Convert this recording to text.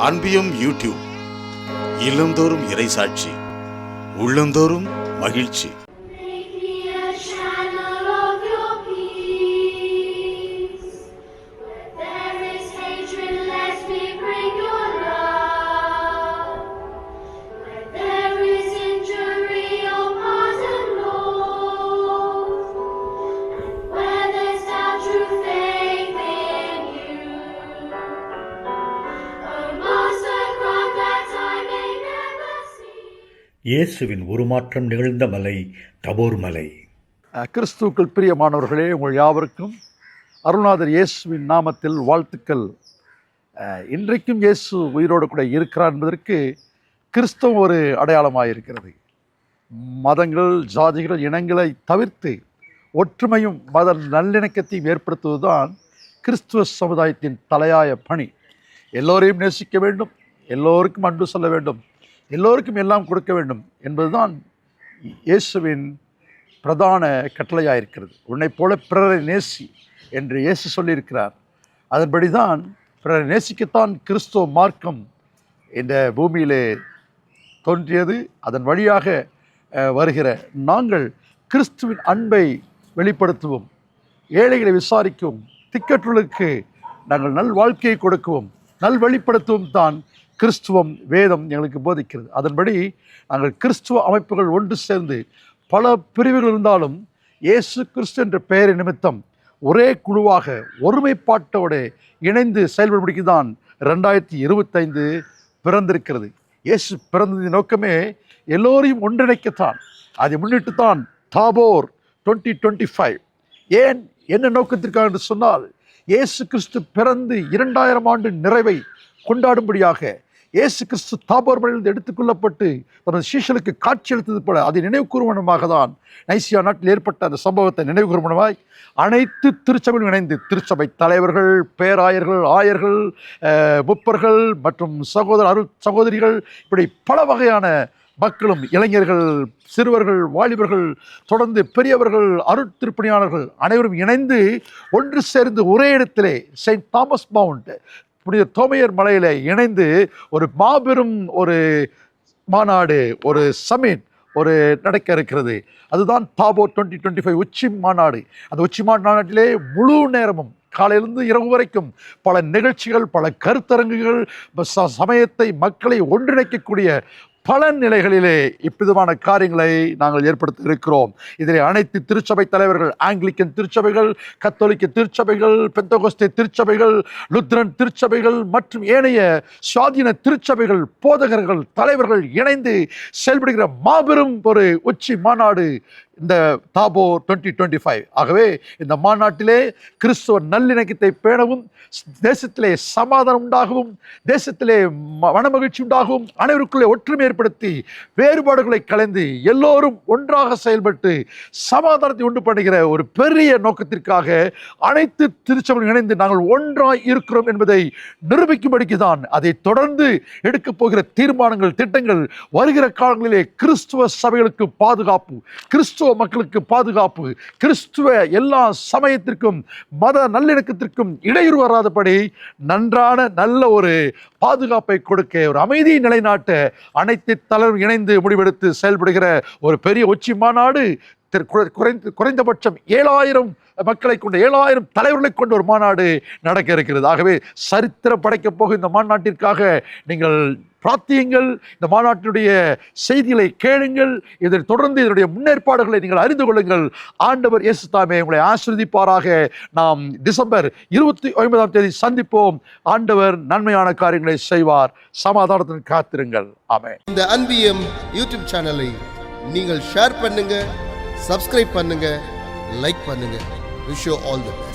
அன்பியம் YouTube. இல்லந்தோறும் இறைசாட்சி, உள்ளந்தோறும் மகிழ்ச்சி. இயேசுவின் உருமாற்றம் நிகழ்ந்த மலை தபோர் மலை. கிறிஸ்துவுக்குள் பிரியமானவர்களே, உங்கள் யாவருக்கும் அருள்நாதர் இயேசுவின் நாமத்தில் வாழ்த்துக்கள். இன்றைக்கும் இயேசு உயிரோடு கூட இருக்கிறார் என்பதற்கு கிறிஸ்தவம் ஒரு அடையாளமாக இருக்கிறது. மதங்கள், ஜாதிகள், இனங்களை தவிர்த்து ஒற்றுமையும் மத நல்லிணக்கத்தையும் ஏற்படுத்துவதுதான் கிறிஸ்துவ சமுதாயத்தின் தலையாய பணி. எல்லோரையும் நேசிக்க வேண்டும், எல்லோருக்கும் அன்பு சொல்ல வேண்டும், எல்லோருக்கும் எல்லாம் கொடுக்க வேண்டும் என்பதுதான் இயேசுவின் பிரதான கட்டளையாக இருக்கிறது. உன்னைப் போல பிறரை நேசி என்று இயேசு சொல்லியிருக்கிறார். அதன்படி தான் பிறரை நேசிக்கத்தான் கிறிஸ்துவ மார்க்கம் இந்த பூமியிலே தோன்றியது. அதன் வழியாக வருகிற நாங்கள் கிறிஸ்துவின் அன்பை வெளிப்படுத்துவோம், ஏழைகளை விசாரிக்கவும், திக்கற்றுகளுக்கு நாங்கள் நல் வாழ்க்கையை கொடுக்கவும், நல் வெளிப்படுத்தவும் தான் கிறிஸ்துவம், வேதம் எங்களுக்கு போதிக்கிறது. அதன்படி நாங்கள் கிறிஸ்துவ அமைப்புகள் ஒன்று சேர்ந்து, பல பிரிவுகள் இருந்தாலும் இயேசு கிறிஸ்து என்ற பெயரை நிமித்தம் ஒரே குழுவாக ஒருமைப்பாட்டோடு இணைந்து செயல்படும்படிக்கு தான் 2025 பிறந்திருக்கிறது. இயேசு பிறந்ததின் நோக்கமே எல்லோரையும் ஒன்றிணைக்கத்தான். அதை முன்னிட்டு தான் தாபோர் 2025. ஏன், என்ன நோக்கத்திற்காக என்று சொன்னால், இயேசு கிறிஸ்து பிறந்து 2000 ஆண்டு நிறைவை கொண்டாடும்படியாக இயேசு கிறிஸ்து தாபோர் மலையிலிருந்து எடுத்துக்கொள்ளப்பட்டு தனது சீஷலுக்கு காட்சியளித்தது போல அதை நினைவு கூறுவனமாக தான் நைசியா நாட்டில் ஏற்பட்ட அந்த சம்பவத்தை நினைவு கூறுவனமாய் அனைத்து திருச்சபையும் இணைந்து திருச்சபை தலைவர்கள், பேராயர்கள், ஆயர்கள், முப்பர்கள் மற்றும் சகோதரிகள், இப்படி பல வகையான மக்களும், இளைஞர்கள், சிறுவர்கள், வாலிபர்கள், தொடர்ந்து பெரியவர்கள், அருட்திருப்பணியாளர்கள் அனைவரும் இணைந்து ஒன்று சேர்ந்து ஒரே இடத்திலே செயின்ட் தாமஸ் மவுண்ட் புனித தோமையர் மலையில் இணைந்து ஒரு மாபெரும் ஒரு மாநாடு, ஒரு சமிட் நடக்க இருக்கிறது. அதுதான் தாபோர் 2025 உச்சி மாநாடு. அந்த உச்சி மாநாட்டிலே முழு நேரமும் காலையிலிருந்து இரவு வரைக்கும் பல நிகழ்ச்சிகள், பல கருத்தரங்குகள், சமயத்தை, மக்களை ஒன்றிணைக்கக்கூடிய பல நிலைகளிலே இவ்விதமான காரியங்களை நாங்கள் ஏற்படுத்தி இருக்கிறோம். இதில் அனைத்து திருச்சபை தலைவர்கள், ஆங்கிலிக்கன் திருச்சபைகள், கத்தோலிக்க திருச்சபைகள், பெந்தகோஸ்தே திருச்சபைகள், லுத்ரன் திருச்சபைகள் மற்றும் ஏனைய சுவாதீன திருச்சபைகள், போதகர்கள், தலைவர்கள் இணைந்து செயல்படுகிற மாபெரும் ஒரு உச்சி மாநாடு இந்த தாபோர் 2025. ஆகவே இந்த மாநாட்டிலே கிறிஸ்துவ நல்லிணக்கத்தை பேணவும், தேசத்திலே சமாதானம் உண்டாகவும், தேசத்திலே மனமகிழ்ச்சி உண்டாகவும், அனைவருக்குள்ளே ஒற்றுமை ஏற்படுத்தி வேறுபாடுகளை கலைந்து எல்லோரும் ஒன்றாக செயல்பட்டு சமாதானத்தை உண்டு பண்ணுகிற ஒரு பெரிய நோக்கத்திற்காக அனைத்து திருச்சபையும் இணைந்து நாங்கள் ஒன்றாய் இருக்கிறோம் என்பதை நிரூபிக்கும்படிக்கு தான் அதை தொடர்ந்து எடுக்கப் போகிற தீர்மானங்கள், திட்டங்கள். வருகிற காலங்களிலே கிறிஸ்துவ சபைகளுக்கு பாதுகாப்பு, கிறிஸ்துவ மக்களுக்கு பாதுகாப்பு, கிறிஸ்துவ எல்லா சமயத்திற்கும் மத நல்லிணக்கத்திற்கும் இடையூறு வராதபடி நன்றான நல்ல ஒரு பாதுகாப்பை கொடுக்க, ஒரு அமைதியை நிலைநாட்ட அனைத்து தலைவரும் இணைந்து முடிவெடுத்து செயல்படுகிற ஒரு பெரிய உச்சி மாநாடு. குறைந்தபட்சம் 7000 மக்களை கொண்ட, 7000 தலைவர்களை கொண்ட ஒரு மாநாடு நடக்க இருக்கிறது. ஆகவே சரித்திரம் படைக்கப் போகும் இந்த மாநாட்டிற்காக நீங்கள் பிரார்த்தியுங்கள், இந்த மாநாட்டினுடைய செய்திகளை கேளுங்கள், இதில் தொடர்ந்து இதனுடைய முன்னேற்பாடுகளை நீங்கள் அறிந்து கொள்ளுங்கள். ஆண்டவர் இயேசு தாமே உங்களை ஆசீர்வதிப்பாராக. நாம் டிசம்பர் 29ஆம் தேதி சந்திப்போம். ஆண்டவர் நன்மையான காரியங்களை செய்வார். சமாதானத்தின் காத்திருங்கள். ஆமென். இந்த அன்பியம் யூடியூப் சேனலை நீங்கள் ஷேர் பண்ணுங்க, சப்ஸ்கிரைப் பண்ணுங்க, லைக் பண்ணுங்க. Wish you all the best.